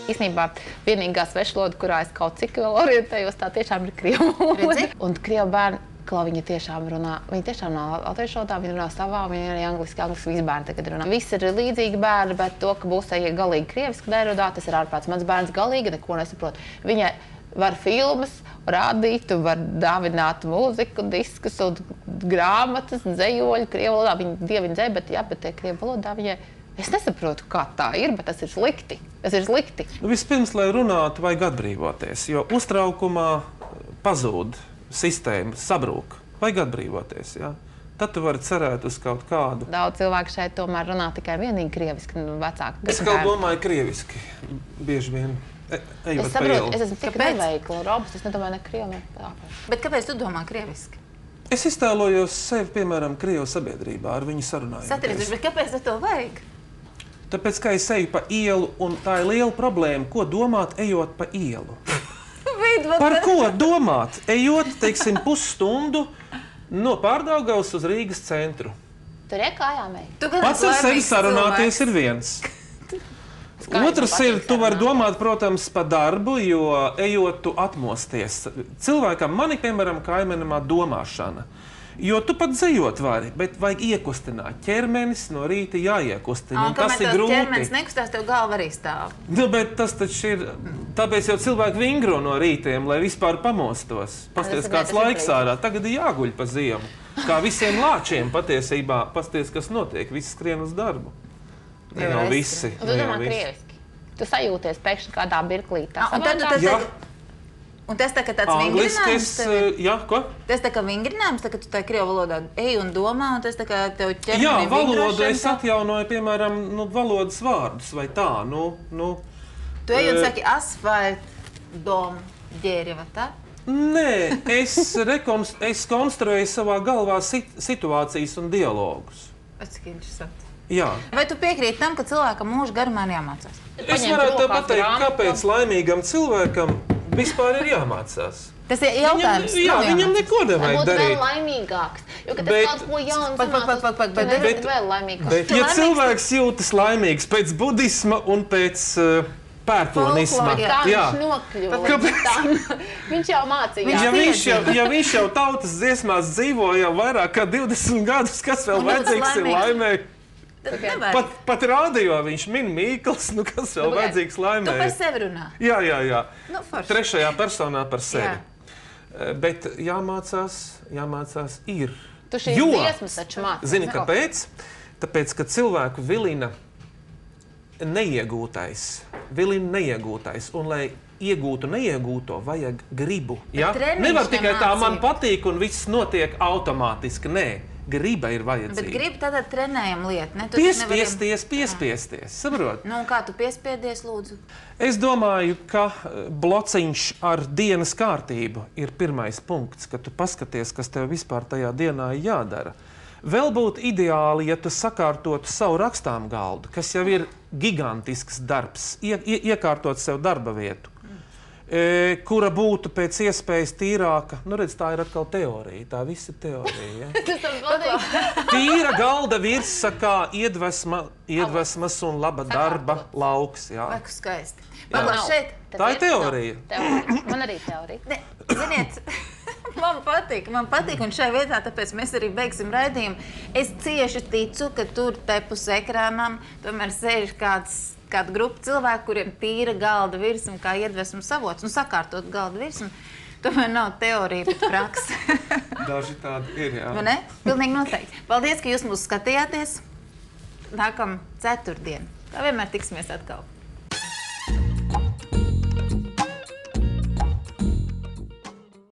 Īstenībā vienīgā svešvaloda, kurā es kaut cik vēl orientējos, tā tiešām ir krievu valoda. Un krievu bērni, viņi tiešām runā, viņi tiešām nav latviešu valodā, viņi runā savā, viņi arī angliski visi bērni tagad runā. Visi ir līdzīgi bērni, bet to, ka būs galīgi krieviski nerudā, tas ir ārprāts. Mans bērns galīgi neko nesaprot. Viņa var filmas rādīt, var dāvināt mūziku, diskus un grāmatas, dzejoļu krievu valodā. Viņa dievina dzēja, bet tie krievu valodā viņai... Es nesaprotu, kā tā ir, bet tas ir slikti. Tas ir slikti. Vispirms, lai runātu, vajag atbrīvoties, jo uztraukumā pazūd sistēma, sabrūk. Vajag atbrīvoties, jā. Tad tu vari cerēt uz kaut kādu. Daudz cilvēku šeit tomēr runā tikai vienīgi krieviski, vecāki. Es kaut domāju krieviski, bieži vien. Es saprotu, es esmu tik neveikla, robusta, es nedomāju ne krievu. Bet kāpēc tu domā krieviski? Es iztēlojos sevi, piemēram, krievu sabiedrībā, ar viņu sarunājoties. Satrieciet, bet kāpēc to vajag? Tāpēc, ka es eju pa ielu, un tā ir liela problēma, ko domāt, ejot pa ielu. Par ko domāt, ejot, teiksim, pusstundu no Pārdaugavas uz Rīgas centru? Tur ir kājām ej. Pats ar sevi sarunāties ir viens. Otrs ir, tu vari domāt, protams, par darbu, jo ejot, tu atmosties. Cilvēkam, mani, piemēram, kaimenamā domāšana. Jo tu pat dzejot vari, bet vajag iekustināt. Ķermenis no rīta jāiekustina, un tas ir grūti. Ķermenis nekustās, tev galva arī stāv. Nu, bet tas taču ir, tāpēc jau cilvēki vingro no rītiem, lai vispār pamostos. Pasties, kāds laiks ārā, tagad ir jāguļ pa ziemu. Kā visiem lāčiem patiesībā, pasties, kas notiek, visi skrien uz darbu. Ne jau visi. Un tu domā krieviski. Tu sajūties pēkšņi kādā birklī. Un tas tā kā tāds vingrinājums tev ir? Jā, ko? Tas tā kā vingrinājums, tā kā tu tā krievu valodā ej un domā, un tas tā kā tev ķermeni jā, vingrošana. valodu es atjaunoju, piemēram, valodas vārdus vai tā, Tu ej un saki asfalt, dom, ģērjeva, tā? Nē, es konstruēju savā galvā situācijas un dialogus. Cik interesanti. Jā. Vai tu piekrīti tam, ka cilvēkam mūža garumā ir jāmācās? Es varētu tev pateikt, kāpēc laimīgam cilvēkam vispār ir jāmācās. Tas ir jautājums. Viņam neko nevajag darīt. Būt vēl laimīgāks. Jo, kad tas kaut ko jauns mācās, tu nevari vēl laimīgāks. Bet, ja cilvēks jūtas laimīgs pēc budisma un pēc pērtonisma, tā viņš nokļuva. Viņš jau mācījās. Ja viņš jau tautas dziesmās dzīvo jau vairāk kā 20 gadus, kas vēl vajadzīgs ir laimēji? Pat rādio viņš min Mīkls, kas vēl vajadzīgs laimēji. Tu par sevi runā. Jā. Trešajā personā par sevi. Bet jāmācās ir. Tu šīs dziesmas taču mācās. Zini, kāpēc? Tāpēc, ka cilvēku vilina neiegūtais. Un, lai iegūtu neiegūto, vajag gribu. Ja? Nevar tikai tā man patīk un viss notiek automātiski. Nē. Griba ir vajadzīga. Bet griba tādā trenējuma lieta, ne? Piespiesties, saprot? Nu, un kā tu piespiedies, lūdzu? Es domāju, ka blociņš ar dienas kārtību ir pirmais punkts, kad tu paskaties, kas tev vispār tajā dienā ir jādara. Vēl būtu ideāli, ja tu sakārtotu savu rakstām galdu, kas jau ir gigantisks darbs, iekārtot sev darba vietu. Kura būtu pēc iespējas tīrāka. Redz, tā ir atkal teorija. Tā viss ir teorija. Ja? Tīra galda virsa kā iedvesmas un laba darba lauks. Jā. Vai, skaisti. Tā ir teorija. Man arī teorija. Ziniet, man patīk, un šajā vietā, tāpēc mēs arī beigsim raidījumu. Es cieši ticu, ka tur tepus ekrānam tomēr sēž kāda grupa cilvēku, kuriem tīra galda virsma kā iedvesmas avots, un sakārtot galda virsmu, tomēr nav teorija, bet praksa. Daži tādi ir, jā. Vai ne? Pilnīgi noteikti. Paldies, ka jūs mūs skatījāties. Nākam ceturtdien. Kā vienmēr tiksimies atkal.